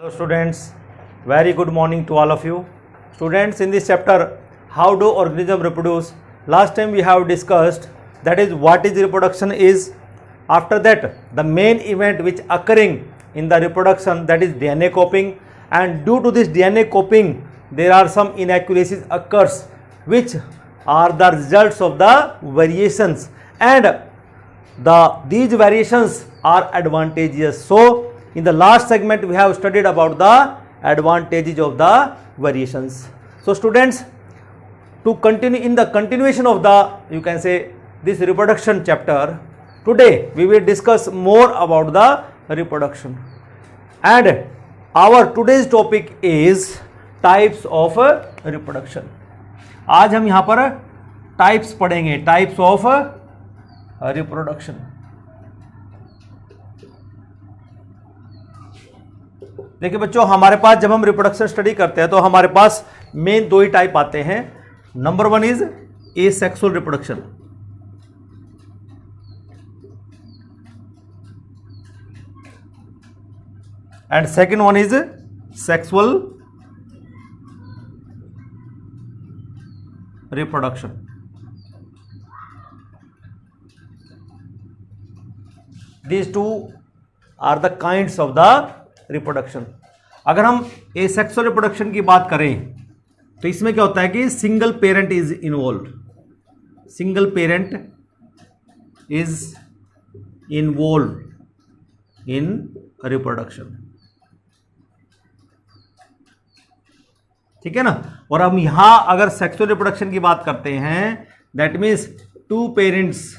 Hello students, very good morning to all of you. Students, in this chapter, how do organism reproduce? Last time we have discussed that is what is reproduction is. After that, the main event which occurring in the reproduction, that is DNA coping, and due to this DNA coping there are some inaccuracies occurs which are the results of the variations, and these variations are advantageous. So in the last segment we have studied about the advantages of the variations. So students, to continue in the continuation of the, you can say, this reproduction chapter, today we will discuss more about the reproduction, and our today's topic is types of reproduction. आज हम यहाँ पर types पढ़ेंगे, types of reproduction. देखिए बच्चों, हमारे पास जब हम रिप्रोडक्शन स्टडी करते हैं तो हमारे पास मेन दो ही टाइप आते हैं. Number one is asexual reproduction, and second one is sexual reproduction. These two are the kinds of the reproduction. अगर हम एसेक्सुअल रिप्रोडक्शन की बात करें तो इसमें क्या होता है कि single parent is involve, single parent is involve in reproduction. ठीक है ना. और हम यहां अगर सेक्सुअल रिप्रोडक्शन की बात करते हैं, that means two parents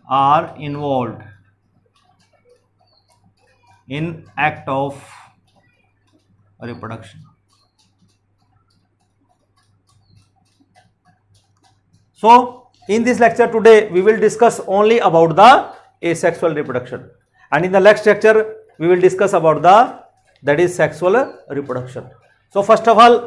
are involved in act of reproduction. So in this lecture today we will discuss only about the asexual reproduction, and in the next lecture we will discuss about the that is sexual reproduction. So first of all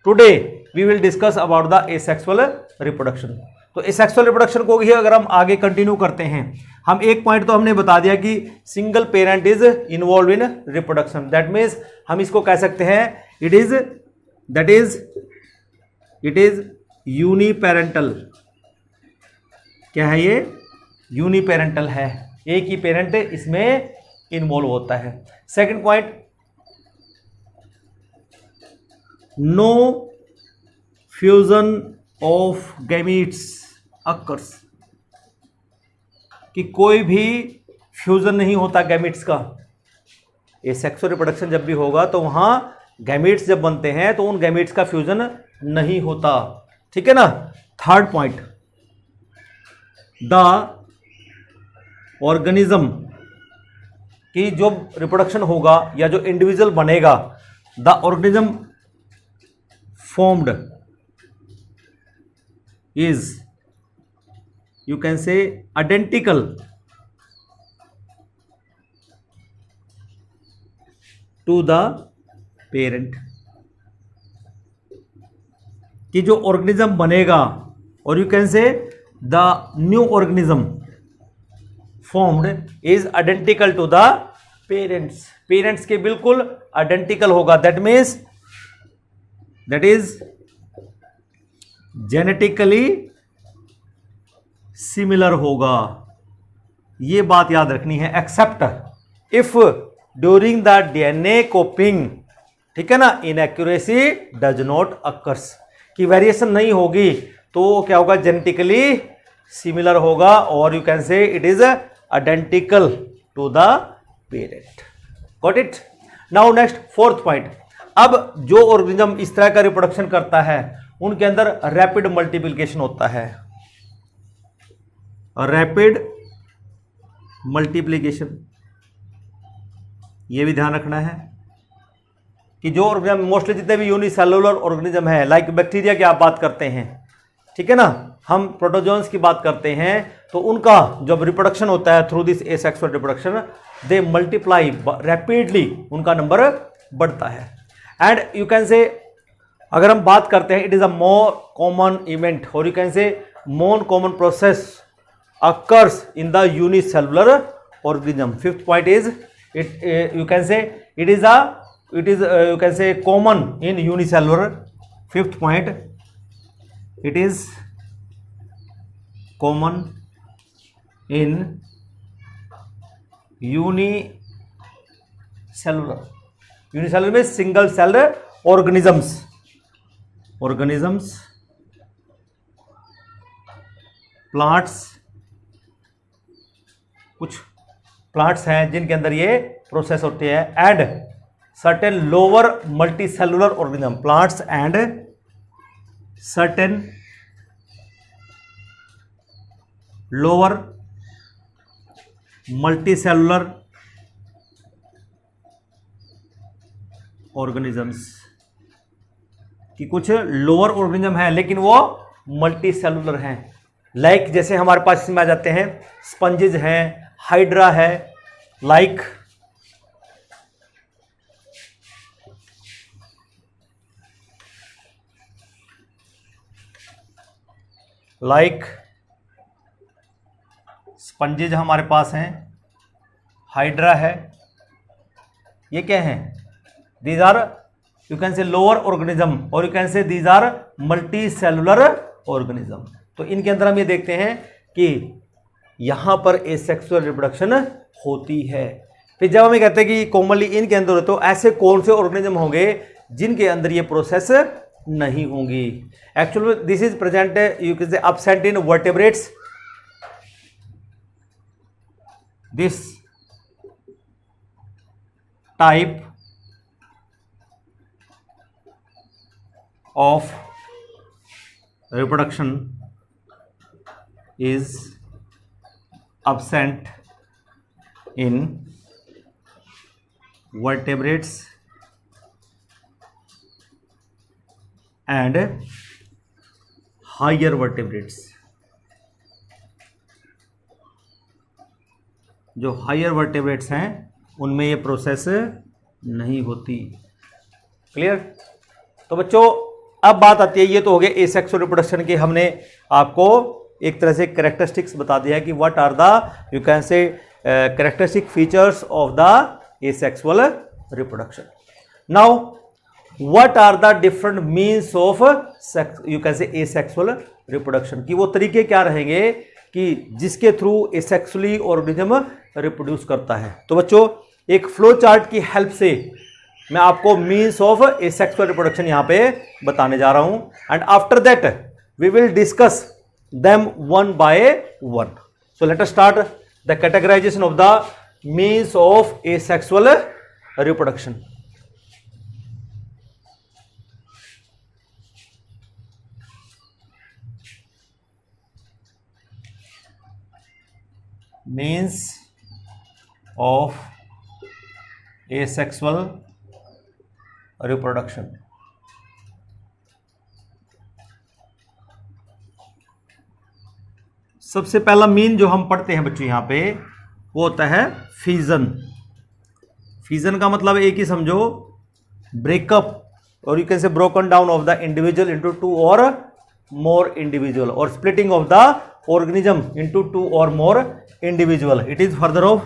today we will discuss about the asexual reproduction. तो asexual reproduction को ही अगर हम आगे continue करते हैं, हम एक point तो हमने बता दिया कि single parent is involve in reproduction. That means हम इसको कह सकते हैं इट इज यूनिपेरेंटल. क्या है ये? यूनिपेरेंटल है, एक ही पेरेंट इसमें इन्वॉल्व होता है. Second point, no fusion of gametes occurs, कि कोई भी फ्यूजन नहीं होता गैमीट्स का. एसेक्सुअल रिप्रोडक्शन जब भी होगा तो वहां गैमीट्स जब बनते हैं तो उन गैमीट्स का फ्यूजन नहीं होता. ठीक है ना. थर्ड पॉइंट, द ऑर्गेनिज्म, कि जो रिप्रोडक्शन होगा या जो इंडिविजुअल बनेगा, the organism formed is, you can say, identical to the parent. कि जो ऑर्गेनिज्म बनेगा, और you can say the new organism formed is identical to the parents. Parents के बिल्कुल आइडेंटिकल होगा. That means that is genetically similar होगा. ये बात याद रखनी है. Except if during the DNA copying, ठीक है ना, इनएक्यूरेसी डज नॉट अकर्स, कि वेरिएशन नहीं होगी तो क्या होगा, जेनेटिकली सिमिलर होगा, और you can say it is identical to the parent. Got it. Now next fourth point. अब जो ऑर्गेनिज्म इस तरह का रिप्रोडक्शन करता है उनके अंदर रैपिड मल्टीप्लिकेशन होता है. रैपिड मल्टीप्लिकेशन, ये भी ध्यान रखना है कि जो ऑर्गेनिज्म, मोस्टली जितने भी यूनिसेलुलर ऑर्गेनिज्म है, लाइक बैक्टीरिया की आप बात करते हैं, ठीक है ना, हम प्रोटोजोन्स की बात करते हैं, तो उनका जब रिप्रोडक्शन होता है through this asexual reproduction, they multiply rapidly, उनका नंबर बढ़ता है. एंड यू कैन से, अगर हम बात करते हैं, it is a more common event, और you can say more common process occurs in the unicellular organism. Fifth point is you can say it is you can say common in unicellular. Fifth point, it is common in unicellular. Unicellular में single cell organisms. Plants, कुछ plants हैं जिनके अंदर ये process होते हैं. And certain lower multi cellular organism. Plants and certain lower multi cellular organisms कि कुछ लोअर ऑर्गेनिज्म है लेकिन वो मल्टी सेलुलर हैं. लाइक जैसे हमारे पास इसमें आ जाते हैं स्पंजेज हैं, हाइड्रा है, लाइक स्पंजेज हमारे पास हैं, हाइड्रा है. ये क्या है? These are you can say lower organism और you can say these are multi cellular organism. तो इनके अंदर हम ये देखते हैं कि यहां पर एसेक्सुअल रिप्रोडक्शन होती है. फिर जब हम ये कहते हैं कि कॉमनली इनके अंदर, तो ऐसे कौन से ऑर्गेनिज्म होंगे जिनके अंदर ये प्रोसेस नहीं होंगी? Actually this is present you can से absent in vertebrates. This type of reproduction is absent in vertebrates and higher vertebrates. जो हायर वर्टेब्रेट्स हैं उनमें ये प्रोसेस नहीं होती. क्लियर? तो बच्चों अब बात आती है, ये तो हो गया एसेक्सुअल रिप्रोडक्शन की. हमने आपको एक तरह से कैरेक्टरिस्टिक्स बता दिया कि what are the you can say characteristic features of the asexual reproduction. Now what are the different means of you can say asexual reproduction, कि वो तरीके क्या रहेंगे कि जिसके थ्रू एसेक्सुअली ऑर्गेनिज्म रिप्रोड्यूस करता है. तो बच्चों एक फ्लो चार्ट की हेल्प से मैं आपको मीन्स ऑफ एसेक्सुअल रिप्रोडक्शन यहां पे बताने जा रहा हूं. And after that we will discuss them one by one. So let us start the categorisation of the means of asexual reproduction. Means of asexual reproduction. सबसे पहला मीन जो हम पढ़ते हैं बच्चों यहां पे वो होता है फीजन. फीजन का मतलब एक ही समझो, ब्रेकअप और you can say broken down of the individual into two or more individual, और splitting of the organism into two or more individual. It is further of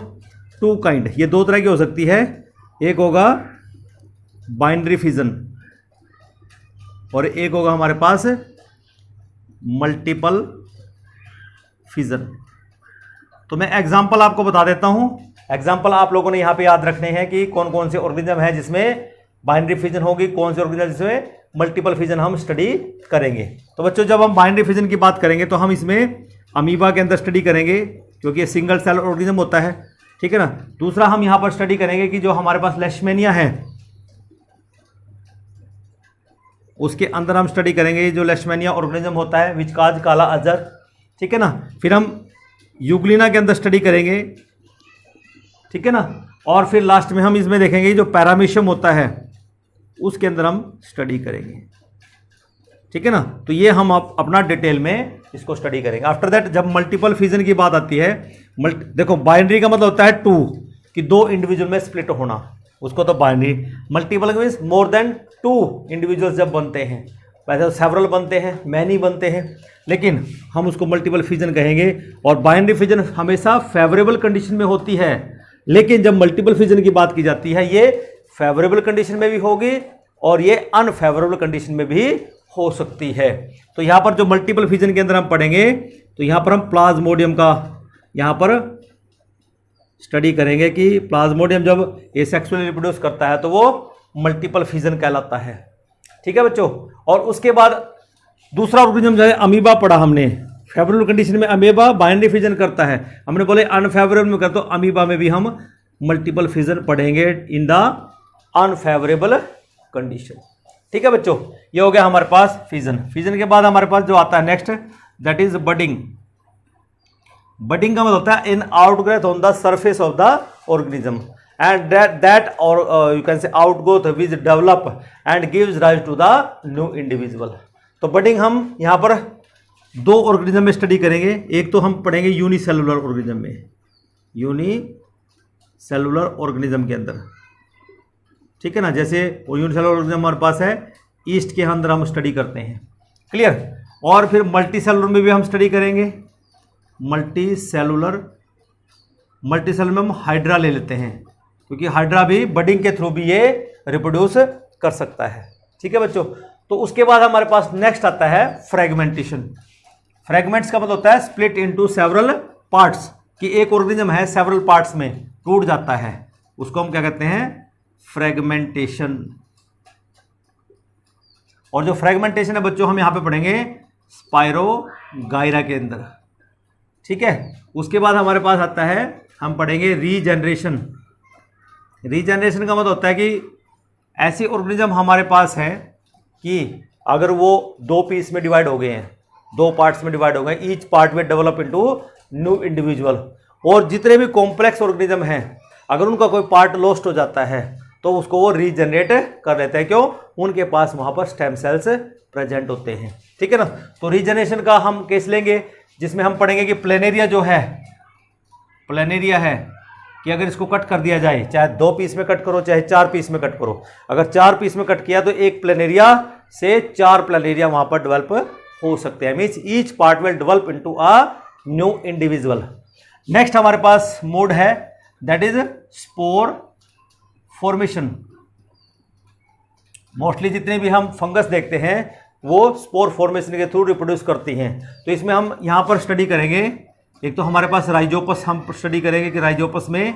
two kind. ये दो तरह की हो सकती है. एक होगा बाइनरी फिजन और एक होगा हमारे पास मल्टीपल फिजन. तो मैं एग्जांपल आपको बता देता हूं. एग्जांपल आप लोगों ने यहां पे याद रखने हैं कि कौन कौन से ऑर्गेनिज्म है जिसमें बाइनरी फिजन होगी, कौन से ऑर्गेनिज्म जिसमें मल्टीपल फिजन हम स्टडी करेंगे. तो बच्चों जब हम बाइनरी फिजन की बात करेंगे तो हम इसमें अमीबा के अंदर स्टडी करेंगे क्योंकि ये सिंगल सेल ऑर्गेनिज्म होता है. ठीक है ना. दूसरा हम यहां पर स्टडी करेंगे कि जो हमारे पास लेशमेनिया है उसके अंदर हम स्टडी करेंगे जो लेशमेनिया ऑर्गेनिज्म होता है विच काज काला अजर. ठीक है ना. फिर हम यूग्लिना के अंदर स्टडी करेंगे. ठीक है ना. और फिर लास्ट में हम इसमें देखेंगे जो पैरामीशियम होता है उसके अंदर हम स्टडी करेंगे. ठीक है ना. तो ये हम अपना डिटेल में इसको स्टडी करेंगे. आफ्टर दैट जब मल्टीपल फिजन की बात आती है, देखो बाइनरी का मतलब होता है टू, कि दो इंडिविजुअल में स्प्लिट होना, उसको तो binary. Multiple means more than two individuals जब बनते हैं. वैसे तो सेवरल बनते हैं, मैनी बनते हैं, लेकिन हम उसको मल्टीपल फिजन कहेंगे। और बाइनरी फिजन हमेशा फेवरेबल कंडीशन में होती है, लेकिन जब मल्टीपल फिजन की बात की जाती है ये फेवरेबल कंडीशन में भी होगी और ये अनफेवरेबल कंडीशन में भी हो सकती है। तो यहाँ पर जो मल्टीपल फिजन के अंदर हम पढ़ेंगे तो यहाँ पर हम प्लाज्मोडियम का यहाँ पर स्टडी करेंगे कि प्लाज्मोडियम जब एसेक्सुअली रिप्रोड्यूस करता है तो वो मल्टीपल फिजन कहलाता है। ठीक है बच्चों। और उसके बाद दूसरा ऑर्गेनिज्म जो है अमीबा पढ़ा हमने। फेवरेबल कंडीशन में अमीबा बाइनरी फिजन करता है, हमने बोले अनफेवरेबल में करते तो अमीबा में भी हम मल्टीपल फिजन पढ़ेंगे इन द अनफेवरेबल कंडीशन। ठीक है बच्चों, ये हो गया हमारे पास फिजन। फिजन के बाद हमारे पास जो आता है next, that is budding. Budding का मतलब होता है an outgrowth on the surface of the organism and that or you can say outgrowth which develop and gives rise to the new individual। तो बडिंग हम यहाँ पर दो ऑर्गेनिज्म में स्टडी करेंगे। एक तो हम पढ़ेंगे यूनिसेलुलर ऑर्गेनिज्म में, यूनिसेलुलर ऑर्गेनिज्म के अंदर, ठीक है ना। जैसे वो यूनिसेलुलर ऑर्गेनिज्म हमारे पास है, ईस्ट के अंदर हम स्टडी करते हैं, क्लियर। और फिर मल्टीसेलुलर में भी हम स्टडी करेंगे। मल्टीसेलुलर में हम हाइड्रा ले लेते हैं, क्योंकि हाइड्रा भी बडिंग के थ्रू भी ये रिप्रोड्यूस कर सकता है। ठीक है बच्चों। तो उसके बाद हमारे पास नेक्स्ट आता है फ्रेगमेंटेशन। फ्रेगमेंट्स का मतलब होता है स्प्लिट इनटू सेवरल पार्ट्स, कि एक ऑर्गेनिज्म है सेवरल पार्ट्स में टूट जाता है, उसको हम क्या कहते हैं, फ्रेगमेंटेशन। और जो फ्रेगमेंटेशन है बच्चों हम यहां पे पढ़ेंगे स्पाइरोगाइरा के अंदर। ठीक है। उसके बाद हमारे पास आता है, हम पढ़ेंगे रीजनरेशन। रीजनरेशन का मतलब होता है कि ऐसी ऑर्गेनिज्म हमारे पास है कि अगर वो दो पीस में डिवाइड हो गए हैं, दो पार्ट्स में डिवाइड हो गए, ईच पार्ट में डेवलप इनटू न्यू इंडिविजुअल। और जितने भी कॉम्प्लेक्स ऑर्गेनिज्म हैं अगर उनका कोई पार्ट लॉस्ट हो जाता है तो उसको वो रीजनरेट कर लेते हैं। क्यों? उनके पास वहाँ पर स्टेम सेल्स प्रेजेंट होते हैं। ठीक है ना। तो रीजनरेशन का हम केस लेंगे जिसमें हम पढ़ेंगे कि प्लेनेरिया जो है, प्लेनेरिया है कि अगर इसको कट कर दिया जाए, चाहे दो पीस में कट करो चाहे चार पीस में कट करो, अगर चार पीस में कट किया तो एक प्लेनेरिया से चार प्लेनेरिया वहां पर डेवलप हो सकते हैं। Means each part will develop into a new individual. Next हमारे पास मोड है that is spore formation. Mostly जितने भी हम फंगस देखते हैं वो स्पोर फॉर्मेशन के थ्रू रिप्रोड्यूस करती हैं। तो इसमें हम यहां पर स्टडी करेंगे, एक तो हमारे पास राइजोपस हम स्टडी करेंगे कि राइजोपस में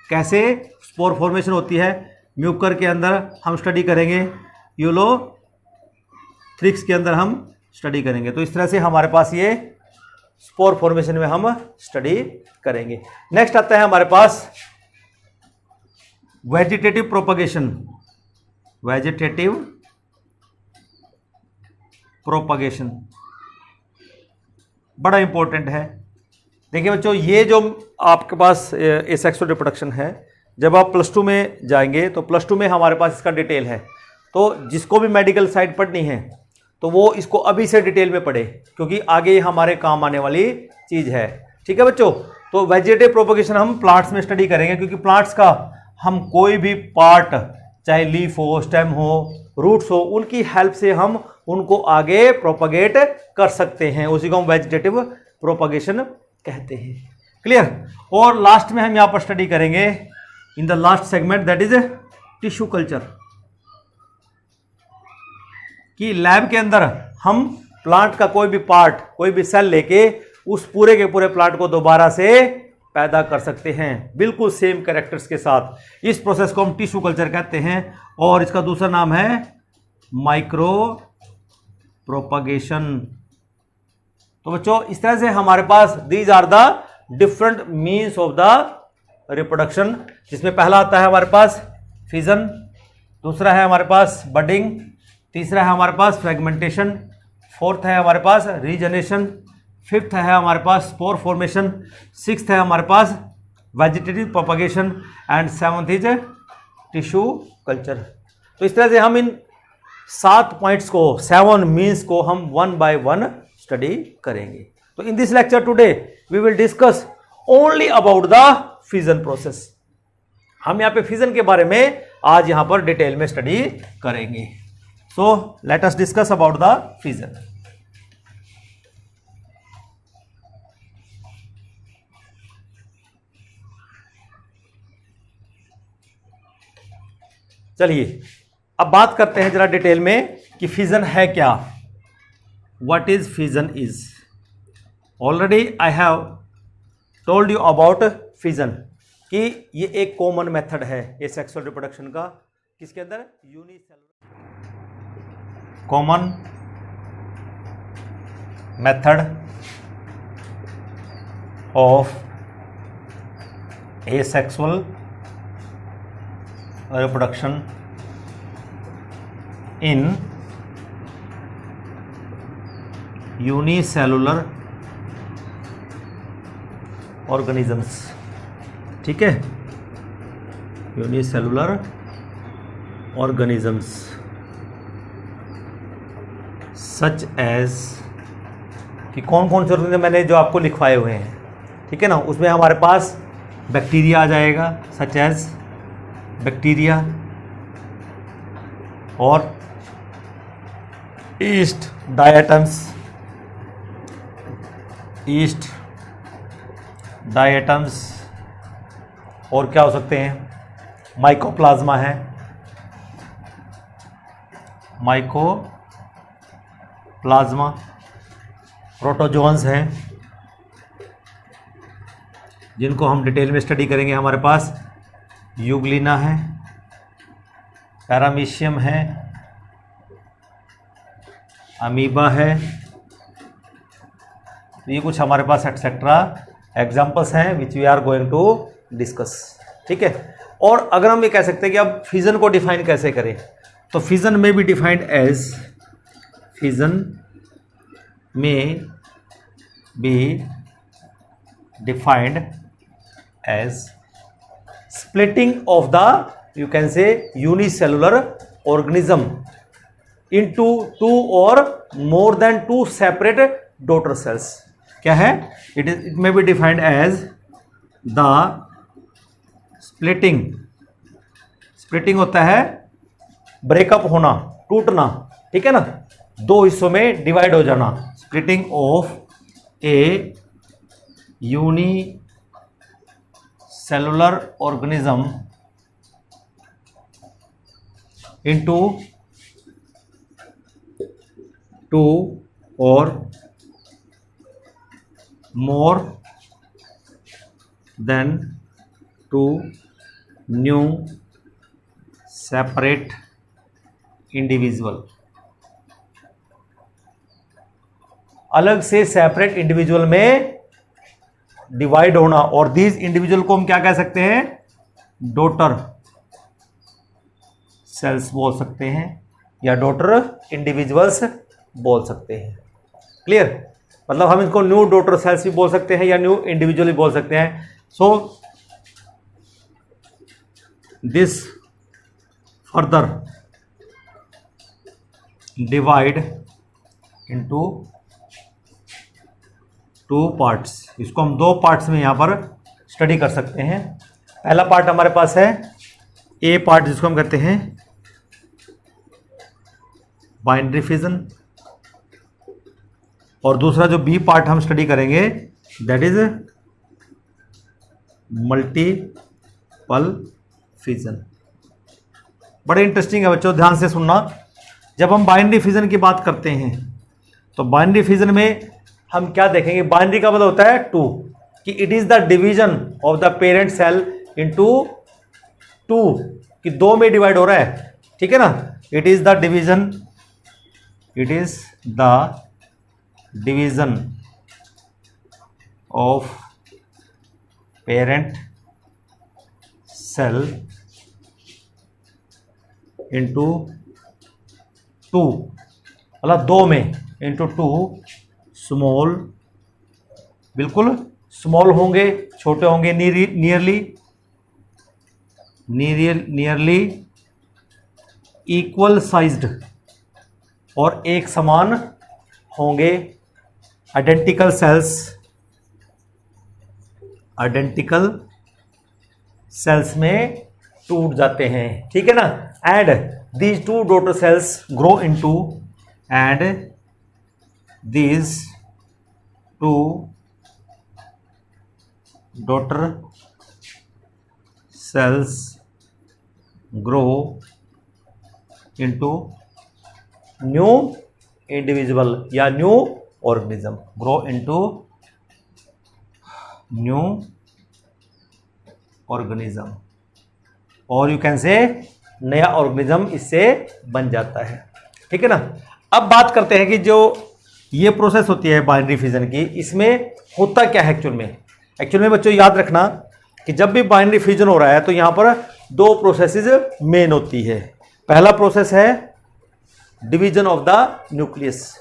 कैसे स्पोर फॉर्मेशन होती है। म्यूकर के अंदर हम स्टडी करेंगे, यूलोथ्रिक्स के अंदर हम स्टडी करेंगे। तो इस तरह से हमारे पास ये स्पोर फॉर्मेशन में हम स्टडी करेंगे। नेक्स्ट आता है हमारे पास वेजिटेटिव प्रोपगेशन। वेजिटेटिव प्रोपगेशन बड़ा इंपॉर्टेंट है। देखिए बच्चों, ये जो आपके पास एसेक्सुअल रिप्रोडक्शन है, जब आप प्लस टू में जाएंगे तो प्लस टू में हमारे पास इसका डिटेल है। तो जिसको भी मेडिकल साइड पढ़नी है तो वो इसको अभी से डिटेल में पढ़े, क्योंकि आगे हमारे काम आने वाली चीज़ है। ठीक है बच्चों। तो वेजिटेटिव प्रोपगेशन हम प्लांट्स में स्टडी करेंगे, क्योंकि प्लांट्स का हम कोई भी पार्ट, चाहे लीफ हो, स्टेम हो, रूट्स हो, उनकी हेल्प से हम उनको आगे प्रोपगेट कर सकते हैं। उसी को हम वेजिटेटिव प्रोपगेशन कहते हैं। क्लियर। और लास्ट में हम यहां पर स्टडी करेंगे in the last segment that is tissue culture, कि लैब के अंदर हम प्लांट का कोई भी पार्ट, कोई भी सेल लेके उस पूरे के पूरे प्लांट को दोबारा से पैदा कर सकते हैं, बिल्कुल सेम कैरेक्टर्स के साथ। इस प्रोसेस को हम टिश्यू कल्चर कहते हैं और इसका दूसरा नाम है माइक्रो प्रोपगेशन। तो बच्चों इस तरह से हमारे पास these are the different means of the reproduction, जिसमें पहला आता है हमारे पास फिजन, दूसरा है हमारे पास बडिंग, तीसरा है हमारे पास फ्रेगमेंटेशन, फोर्थ है हमारे पास रीजनरेशन, फिफ्थ है हमारे पास स्पोर फॉर्मेशन, सिक्स्थ है हमारे पास vegetative propagation and seventh is tissue culture. तो इस तरह से हम इन 7 पॉइंट्स को, 7 मीन्स को हम वन बाय वन स्टडी करेंगे। तो in this lecture today we will discuss only about the fission process. हम यहाँ पे फिजन के बारे में आज यहाँ पर डिटेल में स्टडी करेंगे। सो let us discuss about the fission. चलिए अब बात करते हैं जरा डिटेल में कि फिजन है क्या. What is fission is. Already I have told you about fission कि ये एक कॉमन मेथड है ये सेक्सुअल रिप्रोडक्शन का. किसके अंदर? Unicellular common method of asexual reproduction in unicellular organisms. ठीक है, यूनिसेलुलर organisms सच एज कि कौन कौन से ऑर्गेनिज्म मैंने जो आपको लिखवाए हुए हैं, ठीक है ना. उसमें हमारे पास बैक्टीरिया आ जाएगा, सच एज बैक्टीरिया, और ईस्ट डायटम्स, ईस्ट डायटम्स, और क्या हो सकते हैं? माइकोप्लाज्मा है, माइकोप्लाज्मा, प्रोटोजोन्स हैं जिनको हम डिटेल में स्टडी करेंगे. हमारे पास यूग्लिना है, पैरामीशियम है, अमीबा है. ये कुछ हमारे पास एक्सेट्रा एग्जाम्पल्स हैं which we are going to discuss. ठीक है, और अगर हम ये कह सकते हैं कि अब फिजन को डिफाइन कैसे करें, तो फिजन में बी डिफाइंड एज, फिजन में be defined as splitting of the, you can say, unicellular organism into two or more than two separate daughter cells. क्या है? It may be defined as the splitting. splitting होता है breakup होना, टूटना, ठीक है ना, दो हिस्सों में डिवाइड हो जाना. splitting of a unicellular organism into two or more than two new separate individual. अलग से सेपरेट इंडिविजुअल में डिवाइड होना, और दीज इंडिविजुअल को हम क्या कह सकते हैं? डॉटर सेल्स बोल सकते हैं या डॉटर इंडिविजुअल्स बोल सकते हैं. क्लियर? मतलब हम इसको न्यू डॉटर सेल्स भी बोल सकते हैं या न्यू इंडिविजुअल भी बोल सकते हैं. So this further divide into two parts. इसको हम दो पार्ट्स में यहां पर स्टडी कर सकते हैं. पहला पार्ट हमारे पास है ए पार्ट, जिसको हम कहते हैं बाइनरी फिजन, और दूसरा जो बी पार्ट हम स्टडी करेंगे दैट इज मल्टीपल फिजन. बड़े इंटरेस्टिंग है बच्चों, ध्यान से सुनना. जब हम बाइनरी फिजन की बात करते हैं तो बाइनरी फिजन में हम क्या देखेंगे? बाइनरी का मतलब होता है टू, कि it is the division of the parent cell into two, कि दो में डिवाइड हो रहा है. ठीक है ना, it is the division, it is the division of parent cell into two, मतलब दो में, इनटू टू स्मॉल, बिल्कुल स्मॉल होंगे, छोटे होंगे, नियरली इक्वल साइज्ड, और एक समान होंगे. आइडेंटिकल सेल्स में टूट जाते हैं. ठीक है ना. And these two daughter cells grow into, and these two daughter cells grow into new individual या new organism, grow into new organism, और यू कैन से नया ऑर्गेनिज्म इससे बन जाता है। ठीक है ना। अब बात करते हैं कि जो ये प्रोसेस होती है बाइनरी फिजन की, इसमें होता क्या है एक्चुअल में बच्चों याद रखना कि जब भी बाइनरी फिजन हो रहा है तो यहां पर दो प्रोसेसेस मेन होती है। पहला प्रोसेस है डिवीजन ऑफ द न्यूक्लियस,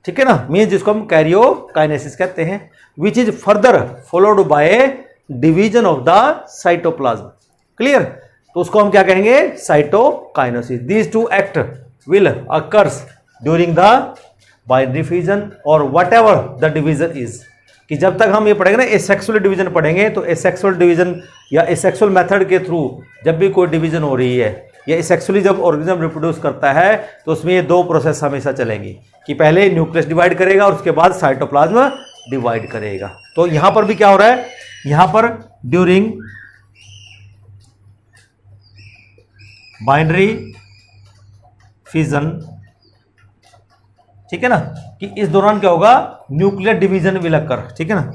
ठीक है ना, मीन जिसको हम कैरियोकाइनेसिस कहते हैं, which is further followed by division of the cytoplasm. Clear. तो उसको हम क्या कहेंगे, cytokinesis. These two act will occurs during the binary fission or whatever the division is, कि जब तक हम ये पढ़ेंगे ना एसेक्सुअल डिवीजन पढ़ेंगे, तो एसेक्सुअल डिवीजन या एसेक्सुअल मेथड के थ्रू जब भी कोई डिवीजन हो रही है या एसेक्सुअली जब ऑर्गेनिज्म रिप्रोड्यूस करता है तो उसमें ये दो प्रोसेस हमेशा चलेंगी कि पहले न्यूक्लियस डिवाइड करेगा और उसके बाद साइटोप्लाज्म डिवाइड करेगा। तो यहां पर भी क्या हो रहा है, यहां पर ड्यूरिंग बाइनरी फिजन, ठीक है ना, कि इस दौरान क्या होगा, न्यूक्लियर डिवीजन विल अकर, ठीक है ना,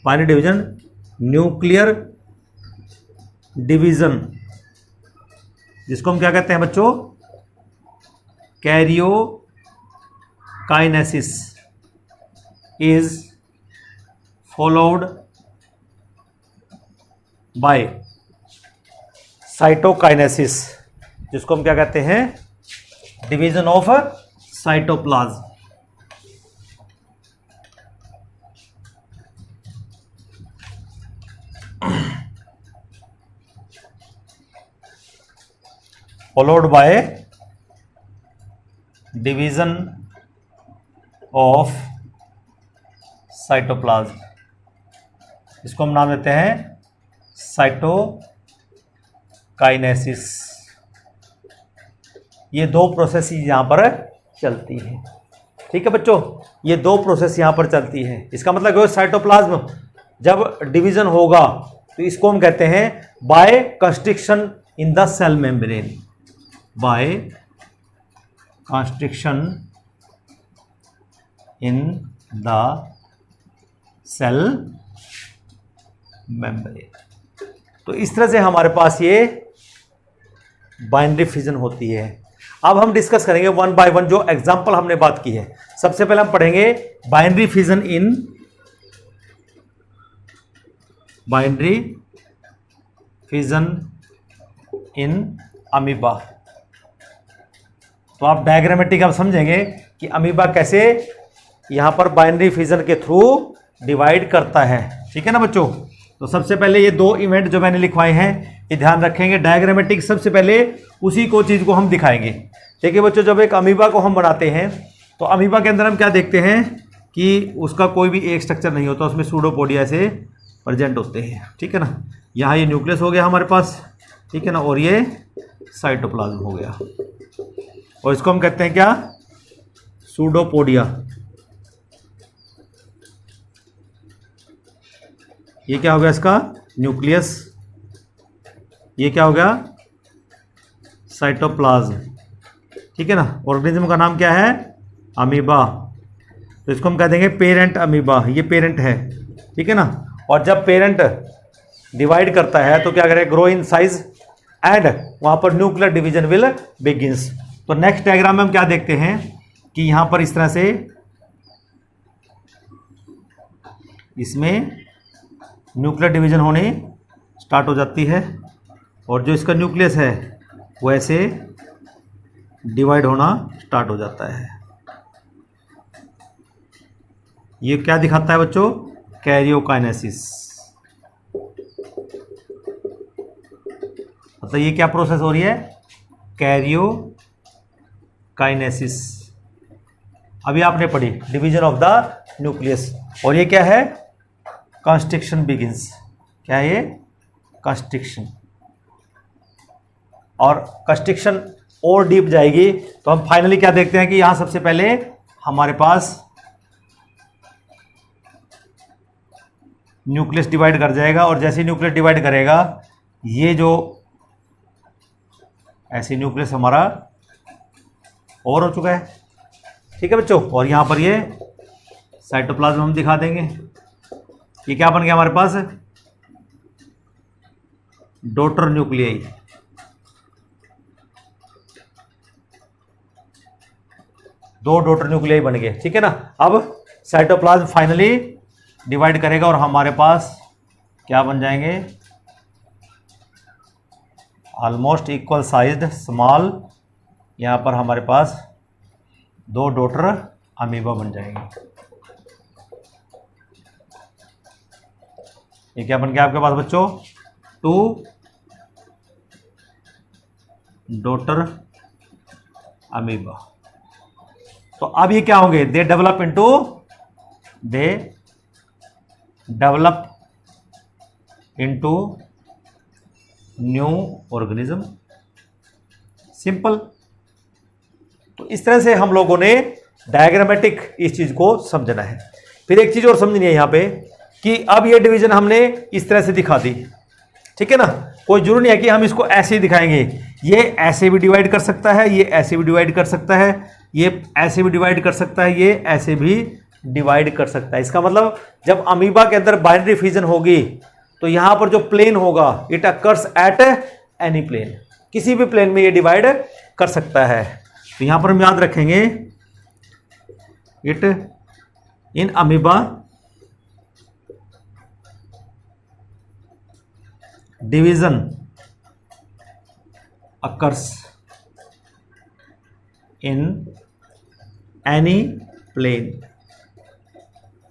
बाइनरी डिवीजन, न्यूक्लियर डिवीजन, जिसको हम क्या कहते हैं बच्चों, karyokinesis is followed by cytokinesis, जिसको हम क्या कहते हैं, division of cytoplasm. followed by division of cytoplasm, इसको हम नाम देते हैं साइटोकाइनेसिस। ये दो प्रोसेस यहां पर चलती है। ठीक है बच्चों, ये दो प्रोसेस यहां पर चलती है। इसका मतलब साइटोप्लाज्म जब डिवीजन होगा तो इसको हम कहते हैं by constriction in the cell membrane, by constriction in the cell membrane। तो इस तरह से हमारे पास ये बाइनरी फिजन होती है। अब हम डिस्कस करेंगे वन बाय वन, जो एग्जांपल हमने बात की है। सबसे पहले हम पढ़ेंगे बाइनरी फिजन इन अमीबा। तो आप डायग्रामेटिक आप समझेंगे कि अमीबा कैसे यहां पर बाइनरी फिजन के थ्रू डिवाइड करता है। ठीक है ना बच्चों। तो सबसे पहले ये दो इवेंट जो मैंने लिखवाए हैं ये ध्यान रखेंगे। डायग्रामेटिक सबसे पहले उसी को चीज को हम दिखाएंगे। देखिए बच्चों, जब एक अमीबा को हम बनाते हैं तो अमीबा के अंदर हम क्या देखते हैं कि उसका कोई भी एक स्ट्रक्चर नहीं होता, उसमें सूडोपोडिया से प्रेजेंट होते हैं। ठीक है ना। यहाँ ये न्यूक्लियस हो गया हमारे पास, ठीक है ना, और ये साइटोप्लाज्म हो गया, और इसको हम कहते हैं क्या, सूडोपोडिया। ये क्या हो गया इसका, न्यूक्लियस। ये क्या हो गया, साइटोप्लाज्म। ठीक है ना। ऑर्गेनिज्म का नाम क्या है, अमीबा। तो इसको हम कह देंगे पेरेंट अमीबा, ये पेरेंट है। ठीक है ना। और जब पेरेंट डिवाइड करता है तो क्या करेगा, ग्रो इन साइज एंड वहां पर न्यूक्लियर डिवीजन विल बिगिंस। तो नेक्स्ट डायग्राम में हम क्या देखते हैं कि यहां पर इस तरह से इसमें न्यूक्लियर डिवीजन होने स्टार्ट हो जाती है, और जो इसका न्यूक्लियस है वो ऐसे डिवाइड होना स्टार्ट हो जाता है। ये क्या दिखाता है बच्चों, कैरियोकाइनेसिस। मतलब ये क्या प्रोसेस हो रही है, कैरियोकाइनेसिस। अभी आपने पढ़ी डिवीजन ऑफ द न्यूक्लियस, और ये क्या है, कंस्ट्रिक्शन बिगिंस। क्या है ये, कंस्ट्रिक्शन। और कंस्ट्रिक्शन और डीप जाएगी। तो हम फाइनली क्या देखते हैं कि यहां सबसे पहले हमारे पास न्यूक्लियस डिवाइड कर जाएगा, और जैसे न्यूक्लियस डिवाइड करेगा ये जो ऐसे न्यूक्लियस हमारा और हो चुका है। ठीक है बच्चों, और यहां पर ये साइटोप्लाज्म हम दिखा देंगे। ये क्या बन गया हमारे पास, डॉटर न्यूक्लियाई। दो डॉटर न्यूक्लियाई बन गए। ठीक है ना। अब साइटोप्लाज्म फाइनली डिवाइड करेगा और हमारे पास क्या बन जाएंगे, ऑलमोस्ट इक्वल साइज्ड स्मॉल, यहां पर हमारे पास दो डॉटर अमीबा बन जाएंगे। ये क्या बन गया आपके पास बच्चों, 2 डॉटर अमीबा। तो अब ये क्या होंगे, दे develop into new organism. Simple. तो इस तरह से हम लोगों ने डायग्रामेटिक इस चीज को समझना है। फिर एक चीज और समझनी है यहां पे कि अब ये डिवीजन हमने इस तरह से दिखा दी। ठीक है ना। कोई जरूरी नहीं है कि हम इसको ऐसे ही दिखाएंगे, ये ऐसे भी डिवाइड कर सकता है, ये ऐसे भी डिवाइड कर सकता है, ये ऐसे भी डिवाइड कर सकता है, ये ऐसे भी डिवाइड कर सकता है। इसका मतलब जब अमीबा के अंदर बाइनरी फ्यूजन होगी तो यहां पर जो प्लेन होगा it occurs at any plane, किसी भी प्लेन में ये डिवाइड कर सकता है। तो यहां पर हम याद रखेंगे it in amoeba division occurs in any plane,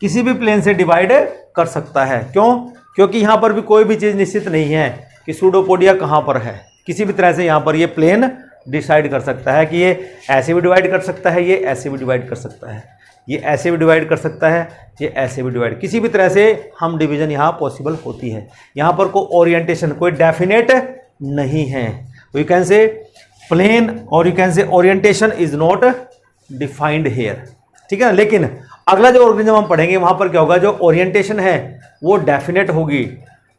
किसी भी प्लेन से डिवाइड कर सकता है। क्यों? क्योंकि यहां पर भी कोई भी चीज निश्चित नहीं है कि सूडोपोडिया कहां पर है। किसी भी तरह से यहां पर ये प्लेन डिसाइड कर सकता है कि ये ऐसे भी डिवाइड कर सकता है, ये ऐसे भी डिवाइड कर सकता है, ये ऐसे भी डिवाइड कर सकता है, ये ऐसे भी डिवाइड, किसी भी तरह से हम डिवीजन यहाँ पॉसिबल होती है। यहाँ पर कोई ओरिएंटेशन, कोई डेफिनेट नहीं है। यू कैन से प्लेन और you can say orientation is not defined here. ठीक है ना। लेकिन अगला जो ऑर्गेनिज्म हम पढ़ेंगे वहां पर क्या होगा, जो ओरिएंटेशन है वो डेफिनेट होगी।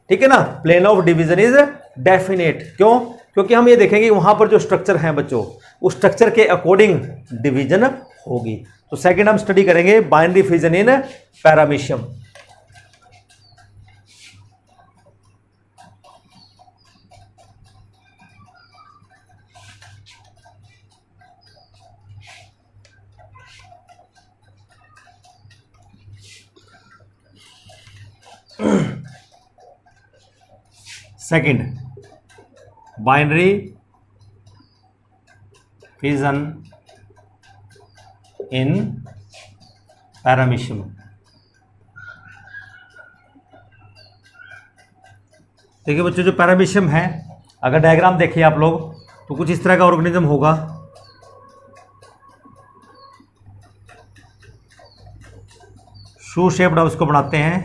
ठीक है ना। Plane of division is definite. क्यों? क्योंकि हम ये देखेंगे वहां पर जो स्ट्रक्चर है बच्चों, उस स्ट्रक्चर के अकॉर्डिंग डिवीजन होगी। तो सेकंड हम स्टडी करेंगे बाइनरी फ्यूजन इन पैरामीशियम। सेकंड, बाइनरी फ्यूजन इन पैरामीशियम। देखिए बच्चों, जो पैरामीशियम है, अगर डायग्राम देखिए आप लोग तो कुछ इस तरह का ऑर्गेनिज्म होगा। शू शेप्ड उसको बनाते हैं,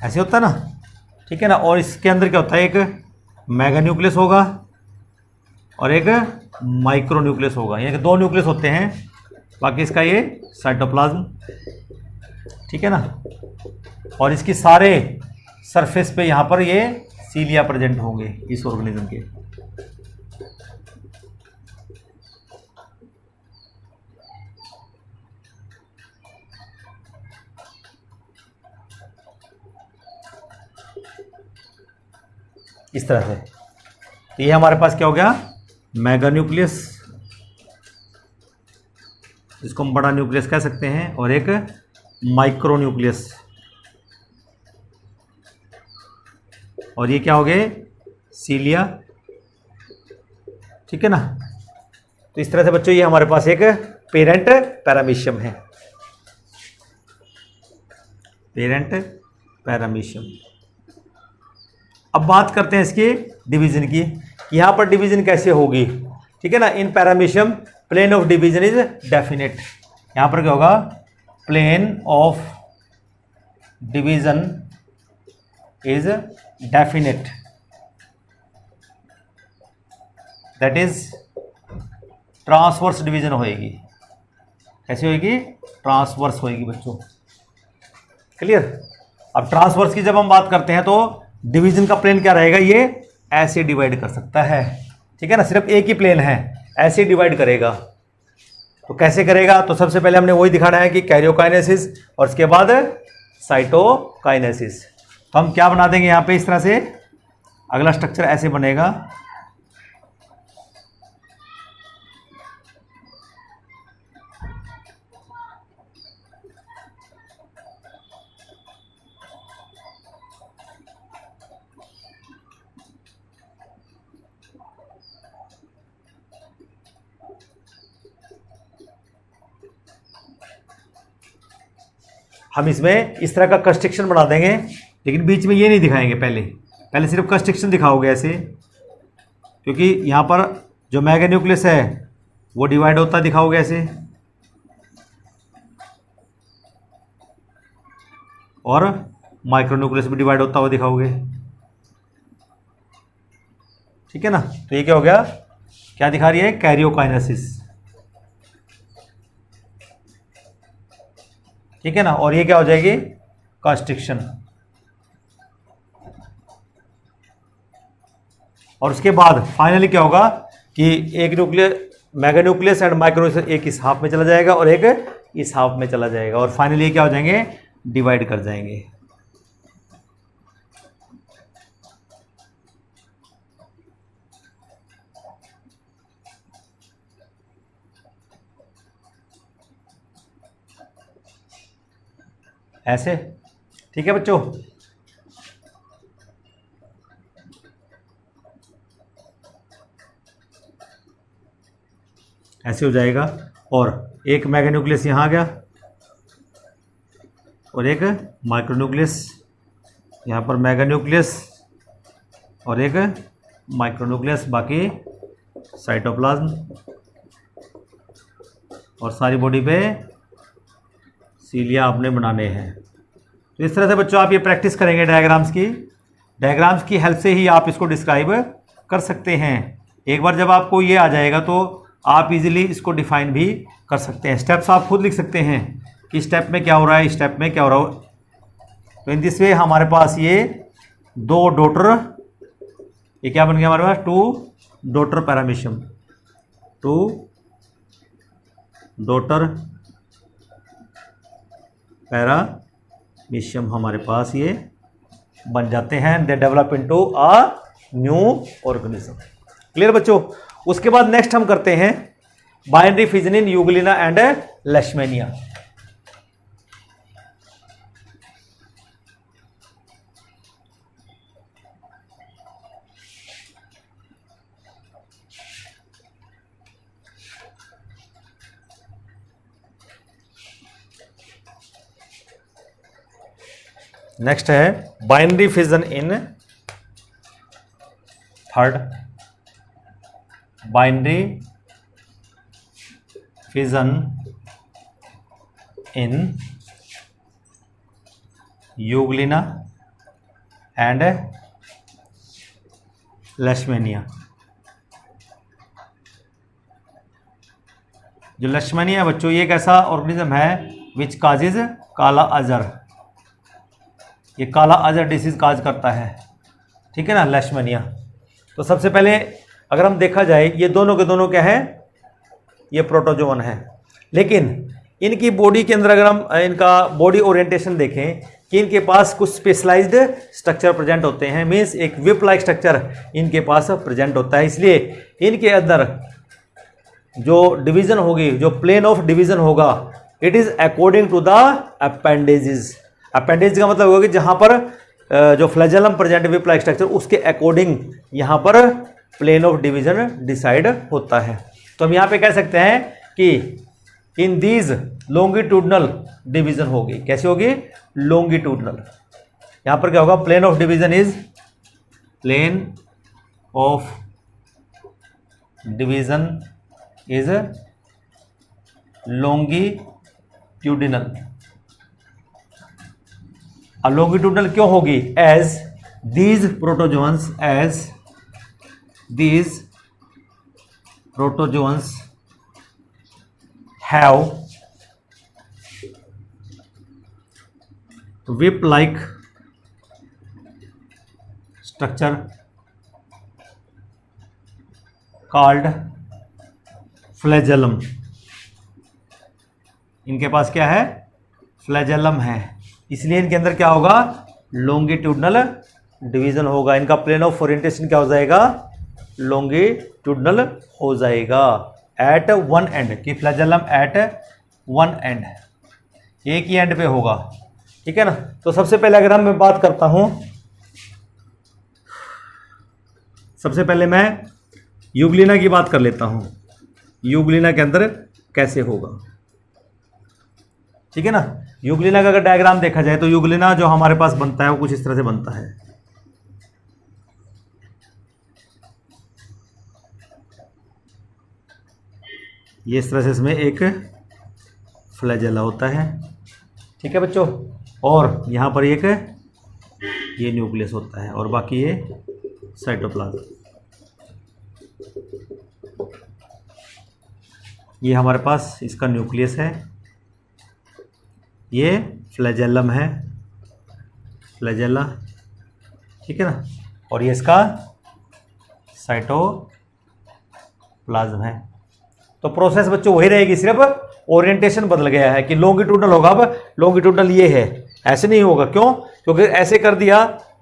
ऐसे होता है ना। ठीक है ना। और इसके अंदर क्या होता है, एक मेगा न्यूक्लियस होगा और एक माइक्रो न्यूक्लियस होगा। यानी कि 2 न्यूक्लियस होते हैं, बाकी इसका ये साइटोप्लाज्म। ठीक है ना। और इसकी सारे सरफेस पे यहाँ पर ये सीलिया प्रेजेंट होंगे इस ऑर्गेनिज्म के। इस तरह से। तो ये हमारे पास क्या हो गया, मेगा न्यूक्लियस, इसको हम बड़ा न्यूक्लियस कह सकते हैं, और एक माइक्रो न्यूक्लियस। और ये क्या हो गए, सीलिया। ठीक है ना। तो इस तरह से बच्चों ये हमारे पास एक पेरेंट पैरामीशियम है, पेरेंट पैरामीशियम। अब बात करते हैं इसके डिवीजन की, यहां पर डिवीजन कैसे होगी। ठीक है ना। In paramecium plane of division is definite. यहां पर क्या होगा, plane of division is definite. That is transverse division होएगी। कैसी होएगी? ट्रांसवर्स होएगी बच्चों। क्लियर? अब ट्रांसवर्स की जब हम बात करते हैं तो डिवीजन का प्लेन क्या रहेगा? ये ऐसे डिवाइड कर सकता है, ठीक है ना, सिर्फ एक ही प्लेन है, ऐसे डिवाइड करेगा। तो कैसे करेगा? तो सबसे पहले हमने वही दिखाना है कि कैरियोकाइनेसिस और उसके बाद साइटोकाइनेसिस। तो हम क्या बना देंगे यहाँ पे इस तरह से, अगला स्ट्रक्चर ऐसे बनेगा। हम इसमें इस तरह का कंस्ट्रक्शन बना देंगे, लेकिन बीच में ये नहीं दिखाएंगे, पहले सिर्फ कंस्ट्रक्शन दिखाओगे ऐसे, क्योंकि यहाँ पर जो मेगा न्यूक्लियस है वो डिवाइड होता दिखाओगे ऐसे, और माइक्रो न्यूक्लियस भी डिवाइड होता हुआ दिखाओगे, ठीक है ना। तो ये क्या हो गया? क्या दिखा रही है? कैरियोकाइनेसिस, ठीक है ना। और ये क्या हो जाएगी? कंस्ट्रक्शन। और उसके बाद फाइनली क्या होगा कि एक nucleus, mega nucleus and micro एक इस हाफ में चला जाएगा और एक इस हाफ में चला जाएगा, और फाइनली क्या हो जाएंगे? डिवाइड कर जाएंगे। ऐसे, ठीक है बच्चों। ऐसे हो जाएगा, और एक मेगा न्यूक्लियस यहाँ आ गया और एक माइक्रो न्यूक्लियस, यहाँ पर मेगा न्यूक्लियस और एक माइक्रो न्यूक्लियस, बाकी साइटोप्लाज्म, और सारी बॉडी पे सीलिया आपने बनाने हैं। तो इस तरह से बच्चों आप ये प्रैक्टिस करेंगे डायग्राम्स की हेल्प से ही आप इसको डिस्क्राइब कर सकते हैं। एक बार जब आपको ये आ जाएगा तो आप इजीली इसको डिफाइन भी कर सकते हैं। स्टेप्स आप खुद लिख सकते हैं कि स्टेप में क्या हो रहा है, स्टेप में क्या हो रहा हो। तो इन दिस वे हमारे पास ये दो डॉटर, ये क्या बन गया हमारे पास? 2 डॉटर पैरामीशियम, 2 डॉटर पैरामीशियम हमारे पास ये बन जाते हैं। They develop into a new organism. Clear बच्चों? उसके बाद नेक्स्ट हम करते हैं binary fission in euglena and leishmania. Next है binary fission in, third binary fission in euglena and leishmania. जो लेशमेनिया है बच्चों, ये एक ऐसा ऑर्गेनिज्म है विच काजेज काला अजर, ये काला अजर डिसीज काज करता है, ठीक है ना, लेशमेनिया। तो सबसे पहले अगर हम देखा जाए, ये दोनों के दोनों क्या है? ये प्रोटोजोवन है, लेकिन इनकी बॉडी के अंदर अगर हम इनका बॉडी ओरिएंटेशन देखें कि इनके पास कुछ स्पेशलाइज्ड स्ट्रक्चर प्रेजेंट होते हैं, मीन्स एक विप लाइक स्ट्रक्चर इनके पास प्रेजेंट होता है। इसलिए इनके अंदर जो डिवीजन होगी, जो प्लेन ऑफ डिवीजन होगा, it is according to the appendages. Appendage का मतलब होगा कि जहां पर जो flagellum present whip like structure, उसके अकॉर्डिंग यहां पर प्लेन ऑफ डिवीजन डिसाइड होता है। तो हम यहां पे कह सकते हैं कि इन दीज लॉन्गिट्यूडनल डिवीजन होगी। कैसे होगी? लॉन्गिट्यूडनल। यहां पर क्या होगा? Plane of division is, plane of division is longitudinal. अब लॉन्गिट्यूडनल क्यों होगी? As these protozoans have whip like structure called flagellum। इनके पास क्या है? फ्लैजेलम है, इसलिए इनके अंदर क्या होगा? लॉन्गिट्यूडनल डिवीजन होगा। इनका प्लेन ऑफ ओरिएंटेशन क्या हो जाएगा? लॉन्गिट्यूडनल हो जाएगा एट वन एंड, कि फ्लैजेलम एट वन एंड, एक ही एंड पे होगा, ठीक है ना। तो सबसे पहले अगर मैं बात करता हूं, सबसे पहले मैं यूग्लिना की बात कर लेता हूं, यूग्लिना के अंदर कैसे होगा, ठीक है ना। यूग्लिना का अगर डायग्राम देखा जाए तो यूग्लिना जो हमारे पास बनता है वो कुछ इस तरह से बनता है। ये इस तरह से इसमें एक फ्लैजेला होता है, ठीक है बच्चों, और यहाँ पर एक ये न्यूक्लियस होता है और बाकी ये साइटोप्लाज्म। ये हमारे पास इसका न्यूक्लियस है, ये फ्लैजेलम है, फ्लैजेला, ठीक है ना, और ये इसका साइटोप्लाज्म है। तो प्रोसेस बच्चों वही रहेगी, सिर्फ ओरिएंटेशन बदल गया है कि लॉन्गिट्यूडनल होगा, अब लॉन्गिट्यूडनल ये है, ऐसे नहीं होगा। क्यों? क्योंकि ऐसे कर दिया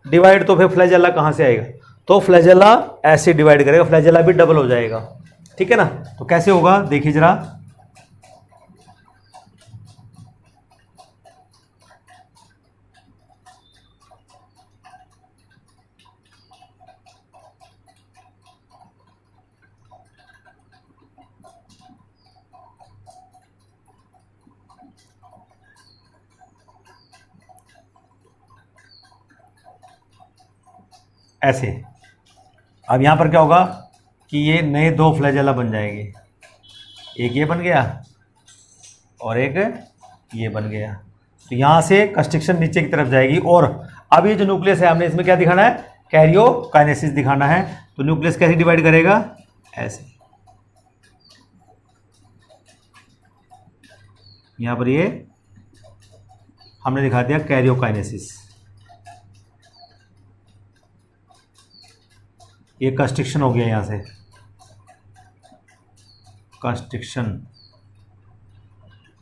डिवाइड तो फिर फ्लैजेला कहाँ से आएगा? तो फ्लैजेला ऐसे डिवाइड करेगा, फ्लैजेला भी डबल हो जाएगा, ठीक है ना। तो कैसे होगा देखिए जरा, ऐसे। अब यहाँ पर क्या होगा कि ये नए दो फ्लैजेला बन जाएंगे, एक ये बन गया और एक ये बन गया। तो यहाँ से कंस्ट्रक्शन नीचे की तरफ जाएगी। और अब ये जो न्यूक्लियस है, हमने इसमें क्या दिखाना है? कैरियोकाइनेसिस दिखाना है। तो न्यूक्लियस कैसे डिवाइड करेगा? ऐसे। यहाँ पर ये हमने दिखा दिया कैरियोकाइनेसिस, ये कंस्ट्रक्शन हो गया यहाँ से, कंस्ट्रक्शन,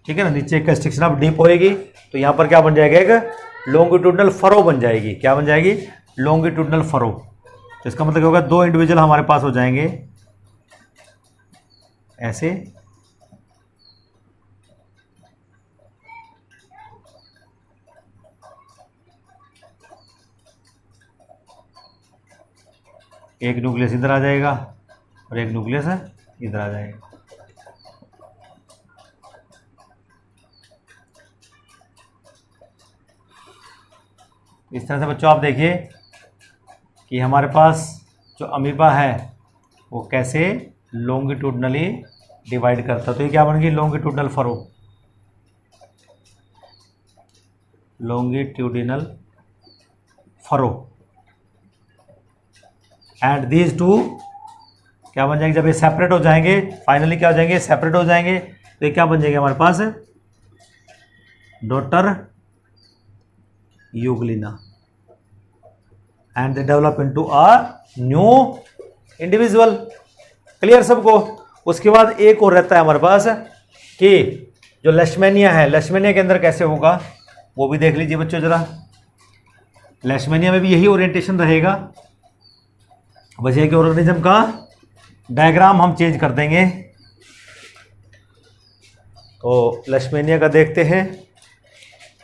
ठीक है ना। नीचे कंस्ट्रक्शन अब डीप होएगी तो यहाँ पर क्या बन जाएगा? एक लॉन्गिट्यूडनल फरो बन जाएगी। क्या बन जाएगी? Longitudinal furrow. तो इसका मतलब क्या होगा? दो इंडिविजुअल हमारे पास हो जाएंगे ऐसे, एक न्यूक्लियस इधर आ जाएगा और एक न्यूक्लियस इधर आ जाएगा। इस तरह से बच्चों आप देखिए कि हमारे पास जो अमीबा है वो कैसे लॉन्गिट्यूडनली डिवाइड करता है। तो ये क्या बन गई? Longitudinal furrow, longitudinal furrow. And these two क्या बन जाएंगे? जब ये सेपरेट हो जाएंगे, फाइनली क्या हो जाएंगे? सेपरेट हो जाएंगे। तो ये क्या बन जाएंगे हमारे पास? Daughter euglena. And they develop into a new individual. Clear सबको? उसके बाद एक और रहता है हमारे पास कि जो लेशमेनिया है, लेशमेनिया के अंदर कैसे होगा वो भी देख लीजिए बच्चों जरा। लेशमेनिया में भी यही ओरिएंटेशन रहेगा, बस ये कि ऑर्गेनिज्म का डायग्राम हम चेंज कर देंगे। तो लेशमेनिया का देखते हैं।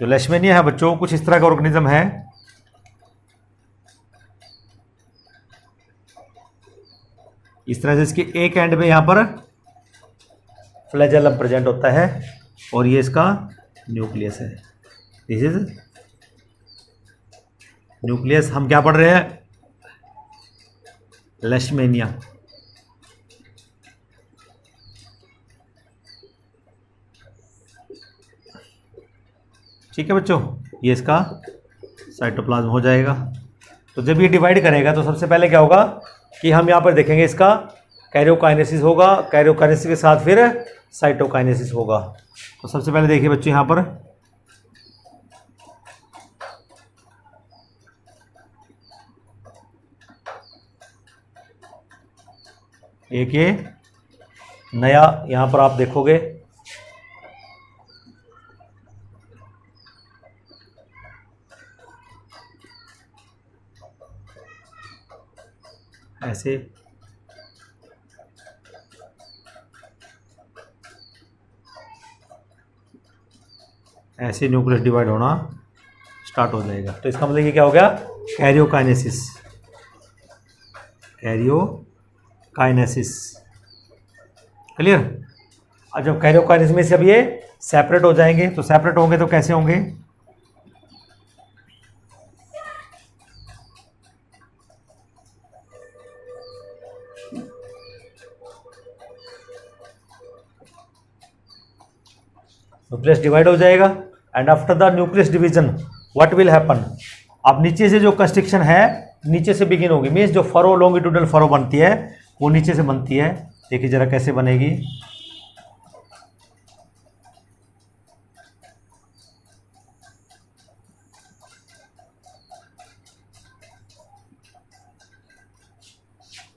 जो लेशमेनिया है बच्चों, कुछ इस तरह का ऑर्गेनिज्म है। इस तरह से इसके एक एंड में यहाँ पर फ्लैजेलम प्रेजेंट होता है और ये इसका न्यूक्लियस है। This is nucleus. हम क्या पढ़ रहे हैं? लेशमेनिया। ठीक है बच्चों, ये इसका साइटोप्लाज्म हो जाएगा। तो जब ये डिवाइड करेगा तो सबसे पहले क्या होगा कि हम यहाँ पर देखेंगे इसका कैरियोकाइनेसिस होगा, कैरियोकाइनेसिस के साथ फिर साइटोकाइनेसिस होगा। तो सबसे पहले देखिए बच्चों यहाँ पर एक ये नया यहाँ पर आप देखोगे ऐसे ऐसे न्यूक्लियस डिवाइड होना स्टार्ट हो जाएगा। तो इसका मतलब ये क्या हो गया, कैरियोकाइनेसिस, कैरियोकाइनेसिस। क्लियर। अब जब कैरियोकाइनेसिस में से अब ये सेपरेट हो जाएंगे, तो सेपरेट होंगे तो कैसे होंगे, न्यूक्लियस डिवाइड हो जाएगा and after the nucleus division what will happen. अब नीचे से जो कंस्ट्रक्शन है नीचे से बिगिन होगी, मीन्स जो फरो लॉन्गिट्यूडल फरो बनती है वो नीचे से बनती है। देखिए जरा कैसे बनेगी,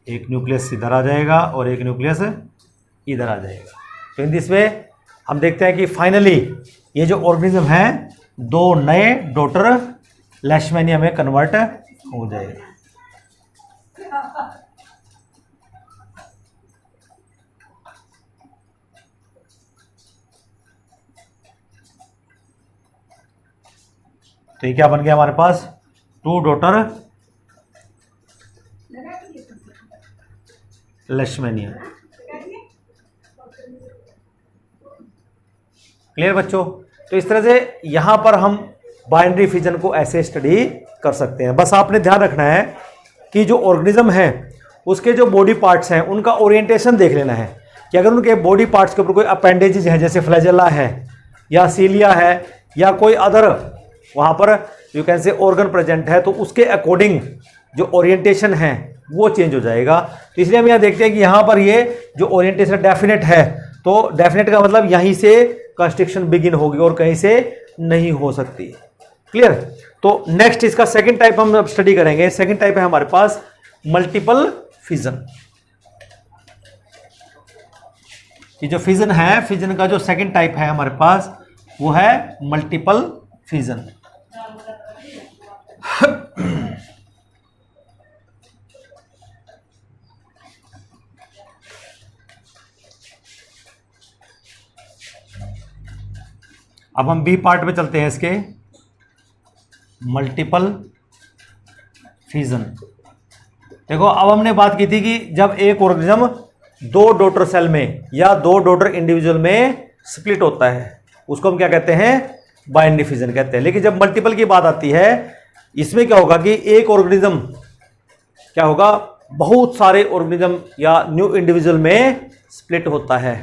एक न्यूक्लियस इधर आ जाएगा और एक न्यूक्लियस इधर आ जाएगा। तो इन दिस वे हम देखते हैं कि फाइनली ये जो ऑर्गेनिज्म है दो नए डॉटर लेशमैनिया में कन्वर्ट हो जाएगा। तो ये क्या बन गया हमारे पास, टू डॉटर लेशमैनिया। क्लियर बच्चों। तो इस तरह से यहां पर हम बाइनरी फिजन को ऐसे स्टडी कर सकते हैं। बस आपने ध्यान रखना है कि जो ऑर्गेनिज्म है उसके जो बॉडी पार्ट्स हैं उनका ओरिएंटेशन देख लेना है कि अगर उनके बॉडी पार्ट्स के ऊपर कोई अपेंडेजेस है, जैसे फ्लैजेला है या सीलिया है या कोई अदर वहां पर यू कैन से ऑर्गन प्रेजेंट है, तो उसके अकॉर्डिंग जो ओरिएंटेशन है वो चेंज हो जाएगा। तो इसलिए हम यहाँ देखते हैं कि यहाँ पर ये जो ओरिएंटेशन डेफिनेट है, तो डेफिनेट का मतलब यहीं से कंस्ट्रक्शन बिगिन होगी और कहीं से नहीं हो सकती। क्लियर। तो नेक्स्ट इसका सेकंड टाइप हम स्टडी करेंगे। सेकंड टाइप है हमारे पास मल्टीपल फिजन। ये जो फिजन है, फिजन का जो सेकंड टाइप है हमारे पास वो है मल्टीपल फिजन। अब हम बी पार्ट में चलते हैं इसके, मल्टीपल फिजन। देखो अब हमने बात की थी कि जब एक ऑर्गेनिज्म दो डॉटर सेल में या दो डॉटर इंडिविजुअल में स्प्लिट होता है उसको हम क्या कहते हैं, बाइनरी फिजन कहते हैं। लेकिन जब मल्टीपल की बात आती है इसमें क्या होगा कि एक ऑर्गेनिज्म क्या होगा, बहुत सारे ऑर्गेनिज्म या न्यू इंडिविजुअल में स्प्लिट होता है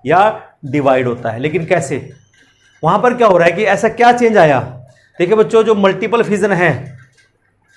या डिवाइड होता है। लेकिन कैसे, वहां पर क्या हो रहा है कि ऐसा क्या चेंज आया। देखिए बच्चों, जो मल्टीपल फिजन है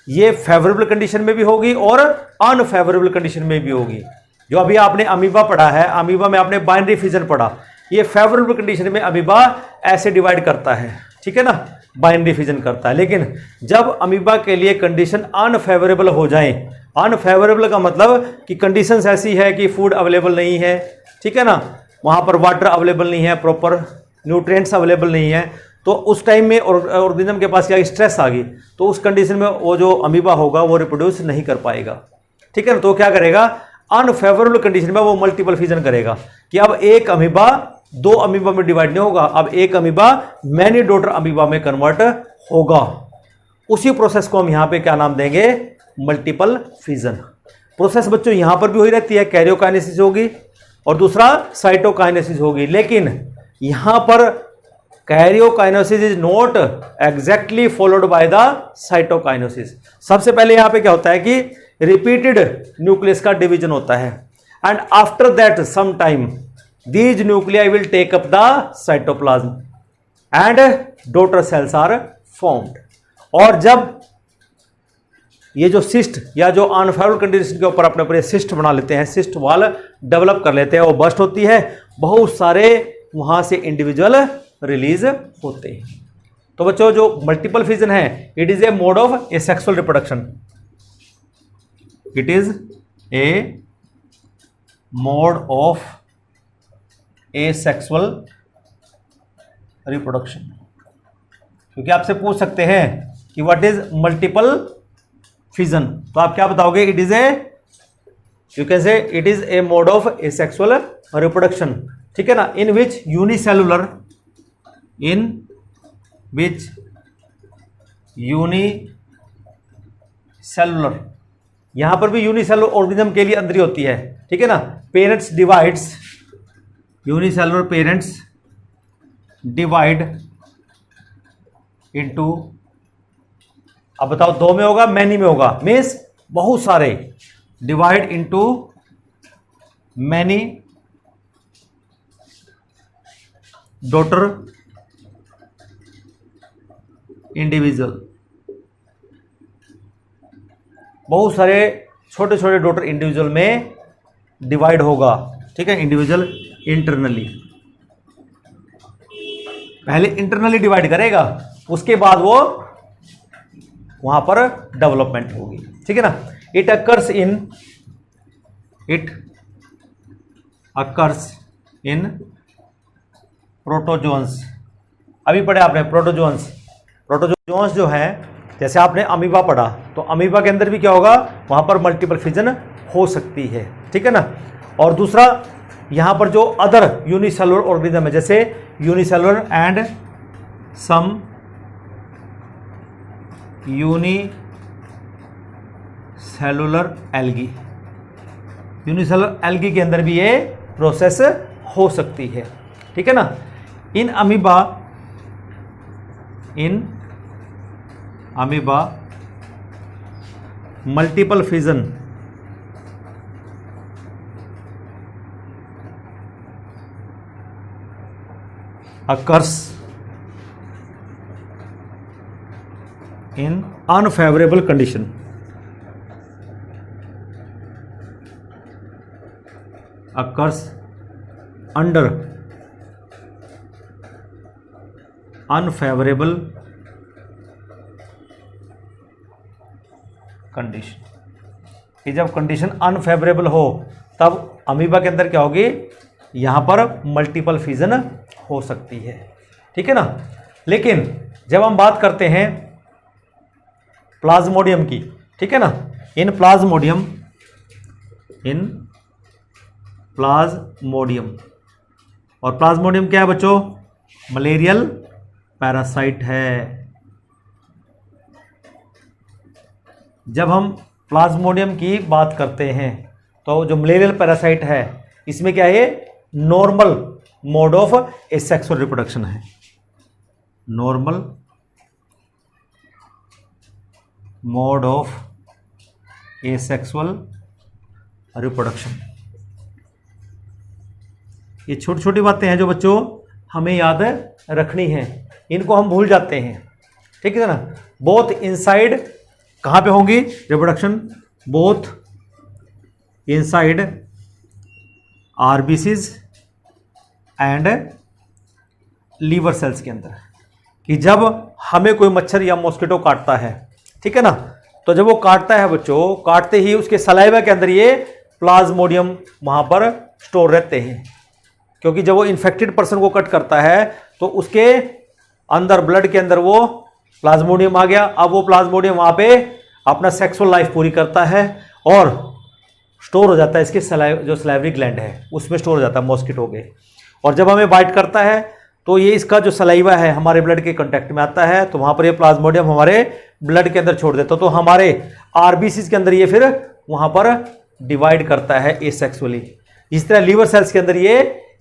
ये फेवरेबल कंडीशन में भी होगी और अनफेवरेबल कंडीशन में भी होगी। जो अभी आपने अमीबा पढ़ा है, अमीबा में आपने बाइनरी फिजन पढ़ा, ये फेवरेबल कंडीशन में अमीबा ऐसे डिवाइड करता है, ठीक है ना, बाइनरी फिजन करता है। लेकिन जब अमीबा के लिए कंडीशन अनफेवरेबल हो जाए, अनफेवरेबल का मतलब कि कंडीशंस ऐसी है कि फूड अवेलेबल नहीं है, ठीक है ना, वहां पर वाटर अवेलेबल नहीं है, प्रॉपर न्यूट्रिएंट्स अवेलेबल नहीं है, तो उस टाइम में ऑर्गेनिज्म के पास क्या स्ट्रेस आ गई, तो उस कंडीशन में वो जो अमीबा होगा वो रिप्रोड्यूस नहीं कर पाएगा, ठीक है ना। तो क्या करेगा, अनफेवरेबल कंडीशन में वो मल्टीपल फिजन करेगा कि अब एक अमीबा दो अमीबा में डिवाइड नहीं होगा, अब एक अमीबा मैनी डॉटर अमीबा में कन्वर्ट होगा। उसी प्रोसेस को हम यहां पे क्या नाम देंगे, मल्टीपल फिजन। प्रोसेस बच्चों यहां पर भी हो ही रहती है, कैरियोकाइनेसिस होगी और दूसरा साइटोकाइनेसिस होगी। लेकिन यहां पर karyokinesis is not exactly followed by the cytokinesis. सबसे पहले यहां पे क्या होता है कि रिपीटेड न्यूक्लियस का डिवीजन होता है and after that some time these nuclei will take up the cytoplasm and daughter cells are formed। और जब ये जो सिस्ट या जो अनफेवरेबल कंडीशन के ऊपर अपने ऊपर सिस्ट बना लेते हैं, सिस्ट वॉल डेवलप कर लेते हैं, वो बस्ट होती है, बहुत सारे वहां से इंडिविजुअल रिलीज होते हैं। तो बच्चों जो मल्टीपल फिजन है, it is a mode of asexual reproduction, it is a mode of asexual reproduction. क्योंकि आपसे पूछ सकते हैं कि व्हाट इज मल्टीपल फिजन, तो आप क्या बताओगे? It is a, you can say it is a mode of asexual reproduction, ठीक है ना, इन विच यूनिसेलुलर, इन विच यूनिसेलुलर, यहां पर भी यूनिसेलुलर ऑर्गेनिज्म के लिए अंदर ही होती है, ठीक है ना, parents divides, unicellular parents divide into, अब बताओ 2 में होगा, मैनी में होगा, मीन्स बहुत सारे, divide into many daughter individual, बहुत सारे छोटे छोटे डॉटर इंडिविजुअल में डिवाइड होगा, ठीक है, इंडिविजुअल इंटरनली, पहले इंटरनली डिवाइड करेगा, उसके बाद वो वहां पर डेवलपमेंट होगी, ठीक है ना। इट अकर्स इन प्रोटोजोन्स, अभी पढ़े आपने प्रोटोजोन्स, प्रोटोजोन्स जो है, जैसे आपने अमीबा पढ़ा, तो अमीबा के अंदर भी क्या होगा, वहां पर मल्टीपल फिजन हो सकती है, ठीक है ना। और दूसरा यहां पर जो अदर यूनिसेलुलर ऑर्गेनिज्म है, जैसे unicellular and some unicellular algae, unicellular algae के अंदर भी ये प्रोसेस हो सकती है, ठीक है ना। In amoeba multiple fission occurs in unfavorable condition, occurs under unfavorable condition। कि जब कंडीशन अनफेवरेबल हो तब अमीबा के अंदर क्या होगी, यहां पर मल्टीपल फिजन हो सकती है, ठीक है ना। लेकिन जब हम बात करते हैं प्लाज्मोडियम की, ठीक है ना, इन प्लाज्मोडियम और प्लाज्मोडियम क्या है बच्चों, मलेरियल पैरासाइट है। जब हम प्लाज्मोडियम की बात करते हैं तो जो मलेरियल पैरासाइट है, इसमें क्या है, normal mode of asexual reproduction है, normal mode of asexual reproduction. ये छोटी छोटी बातें हैं जो बच्चों हमें याद रखनी है, इनको हम भूल जाते हैं, ठीक है ना। बोथ इनसाइड कहां पे होंगी reproduction, both inside RBCs and liver cells के अंदर, कि जब हमें कोई मच्छर या मॉस्किटो काटता है, ठीक है ना, तो जब वो काटता है बच्चों, काटते ही उसके सलाइवा के अंदर ये प्लाज्मोडियम वहां पर स्टोर रहते हैं, क्योंकि जब वो इन्फेक्टेड पर्सन को कट करता है तो उसके अंदर ब्लड के अंदर वो प्लाज्मोडियम आ गया। अब वो प्लाज्मोडियम वहां पे अपना सेक्सुअल लाइफ पूरी करता है और स्टोर हो जाता है, इसके जो सलाइवरी ग्लैंड है उसमें स्टोर हो जाता है मॉस्किटो के। और जब हमें बाइट करता है तो ये इसका जो सलाइवा है हमारे ब्लड के कांटेक्ट में आता है, तो वहां पर ये प्लाज्मोडियम हमारे ब्लड के अंदर छोड़ देता है, तो हमारे आरबीसीज के अंदर ये फिर वहां पर डिवाइड करता है एसेक्सुअली। इस तरह लीवर सेल्स के अंदर ये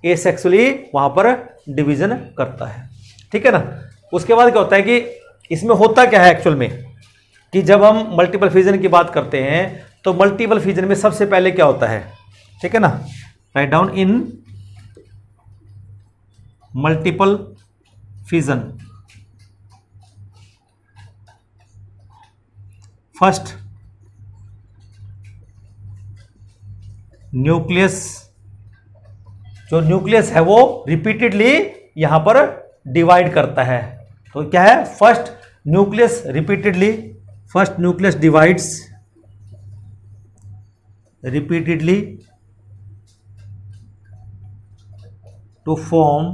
एसेक्सुअली वहां पर डिवीजन करता है, ठीक है ना। उसके बाद क्या होता है कि इसमें होता क्या है एक्चुअल में, कि जब हम मल्टीपल फिजन की बात करते हैं तो मल्टीपल फिजन में सबसे पहले क्या होता है, ठीक है ना, write down in multiple fission first nucleus, जो न्यूक्लियस है वो रिपीटेडली यहां पर डिवाइड करता है। तो क्या है, first nucleus repeatedly, first nucleus divides repeatedly to form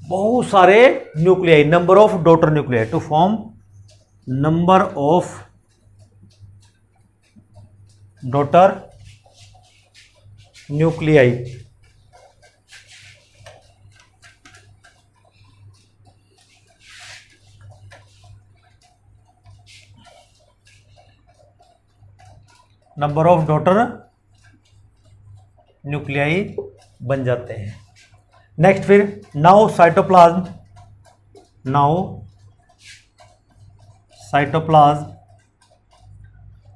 बहुत सारे nuclei, number of daughter nuclei, to form number of daughter nuclei. Number of daughter nuclei बन जाते हैं। नेक्स्ट फिर नाउ साइटोप्लाज्म, नाउ साइटोप्लाज्म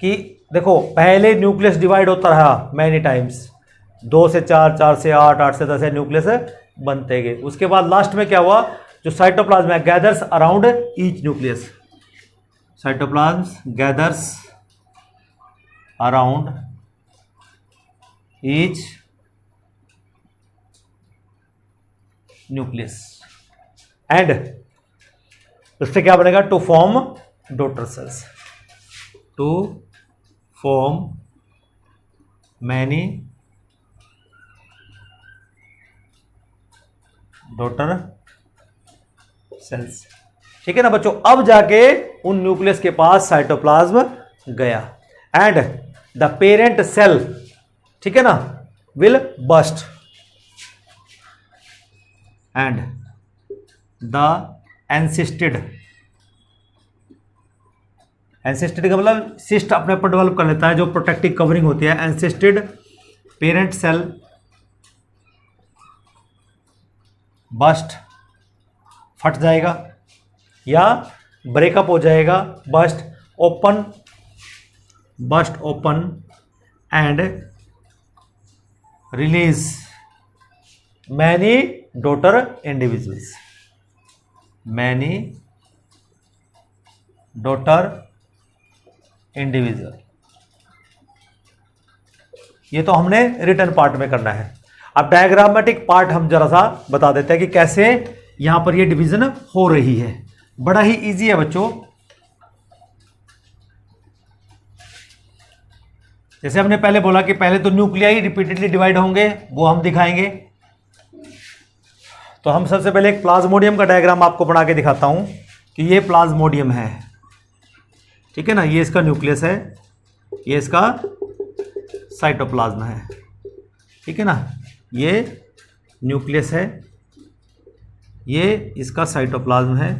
की देखो पहले न्यूक्लियस डिवाइड होता रहा मैनी टाइम्स, 2 से 4, 4 से 8, 8 से 10 न्यूक्लियस बनते गए। उसके बाद लास्ट में क्या हुआ, जो साइटोप्लाज्म है gathers around each nucleus, cytoplasm gathers around each nucleus and उससे क्या बनेगा, to form daughter cells, to form many daughter cells. ठीक है ना बच्चों, अब जाके उन न्यूक्लियस के पास साइटोप्लाज्म गया एंड द पेरेंट सेल, ठीक है ना, will burst and the encysted, encysted का मतलब सिस्ट अपने पर डेवलप कर लेता है, जो प्रोटेक्टिव कवरिंग होती है। एंसिस्टेड पेरेंट सेल बस्ट, फट जाएगा या ब्रेकअप हो जाएगा, burst open, burst open and release many daughter individuals, many daughter individual. ये तो हमने रिटन पार्ट में करना है। अब डायग्रामेटिक पार्ट हम जरा सा बता देते हैं कि कैसे यहां पर ये डिवीजन हो रही है। बड़ा ही इजी है बच्चों। जैसे हमने पहले बोला कि पहले तो न्यूक्लियाई रिपीटेडली डिवाइड होंगे, वो हम दिखाएंगे। तो हम सबसे पहले एक प्लाज्मोडियम का डायग्राम आपको बना के दिखाता हूं कि ये प्लाज्मोडियम है, ठीक है ना, ये इसका न्यूक्लियस है, ये इसका साइटोप्लाज्म है, ठीक है ना, ये न्यूक्लियस है, ये इसका साइटोप्लाज्म है,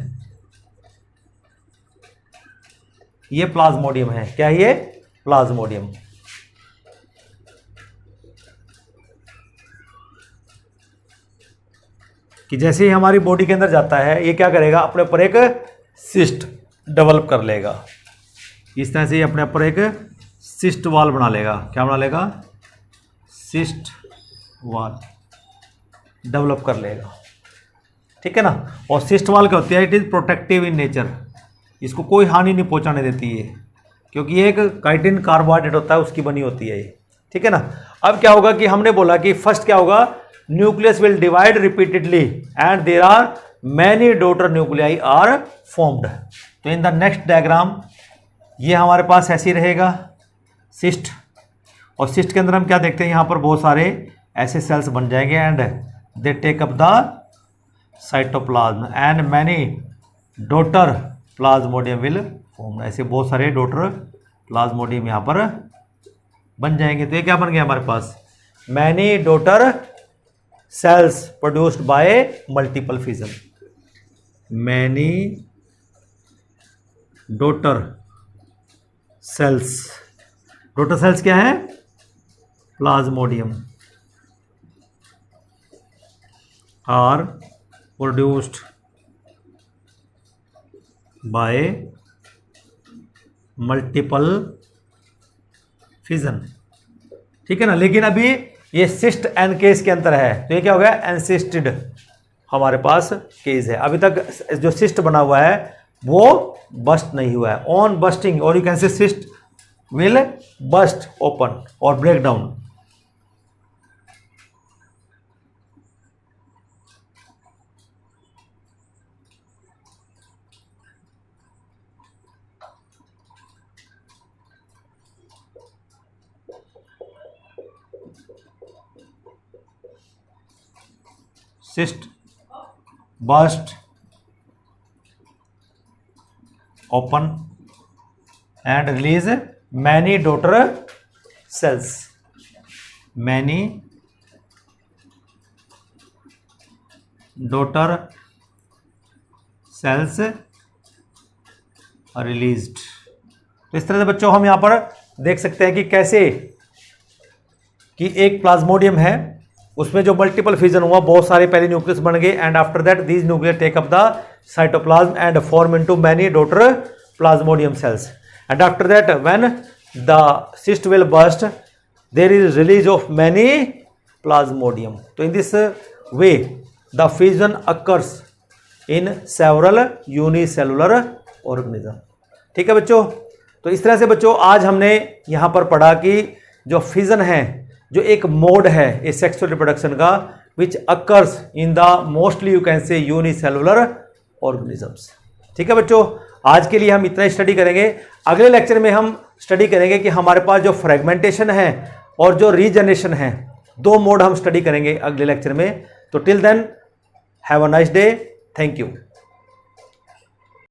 ये प्लाज्मोडियम है। क्या है ये? प्लाज्मोडियम। कि जैसे ही हमारी बॉडी के अंदर जाता है, ये क्या करेगा, अपने ऊपर एक सिस्ट डेवलप कर लेगा। इस तरह से ये अपने ऊपर एक सिस्ट वॉल बना लेगा। क्या बना लेगा? सिस्ट वॉल डेवलप कर लेगा, ठीक है ना। और सिस्ट वॉल क्या होती है? It is protective in nature, इसको कोई हानि नहीं पहुंचाने देती है, क्योंकि ये एक काइटिन कार्बोहाइड्रेट होता है, उसकी बनी होती है ये, ठीक है ना। अब क्या होगा कि हमने बोला कि फर्स्ट क्या होगा, nucleus will divide repeatedly and there are many daughter nuclei are formed. तो इन द नेक्स्ट डायग्राम ये हमारे पास ऐसे ही रहेगा सिस्ट, और सिस्ट के अंदर हम क्या देखते हैं, यहाँ पर बहुत सारे ऐसे सेल्स बन जाएंगे and they take up the cytoplasm and many daughter plasmodium will form. ऐसे बहुत सारे डॉटर प्लाज्मोडियम यहाँ पर बन जाएंगे। तो ये क्या बन गया हमारे पास? Many daughter cells produced by multiple fission, many daughter cells, daughter cells क्या है? plasmodium are produced by multiple fission, ठीक है ना। लेकिन अभी ये सिस्ट एंड केस के अंतर है, तो ये क्या हो गया? एंसिस्टेड हमारे पास केस है। अभी तक जो सिस्ट बना हुआ है वो बस्ट नहीं हुआ है। ऑन बस्टिंग और यू कैन से cyst will burst open or break down. Cyst burst open and release many daughter cells. Many daughter cells are released. तो इस तरह से बच्चों हम यहां पर देख सकते हैं कि कैसे कि एक प्लाज्मोडियम है, उसमें जो मल्टीपल फिजन हुआ, बहुत सारे पहले न्यूक्लियस बन गए and after that these nucleus take up the cytoplasm and form into many daughter plasmodium cells. And after that, when the cyst will burst, there is release of many plasmodium. So in this way, the fission occurs in several unicellular organism. ठीक है बच्चों, तो इस तरह से बच्चों आज हमने यहाँ पर पढ़ा कि जो फिजन है, जो एक मोड है इस सेक्सुअल रिप्रोडक्शन का, which occurs in the mostly you can से यूनिसेलुलर ऑर्गेनिजम्स. ठीक है बच्चों, आज के लिए हम इतना ही स्टडी करेंगे. अगले लेक्चर में हम स्टडी करेंगे कि हमारे पास जो फ्रेगमेंटेशन है और जो रीजनरेशन है, दो मोड हम स्टडी करेंगे अगले लेक्चर में. तो till then have a nice day. Thank you.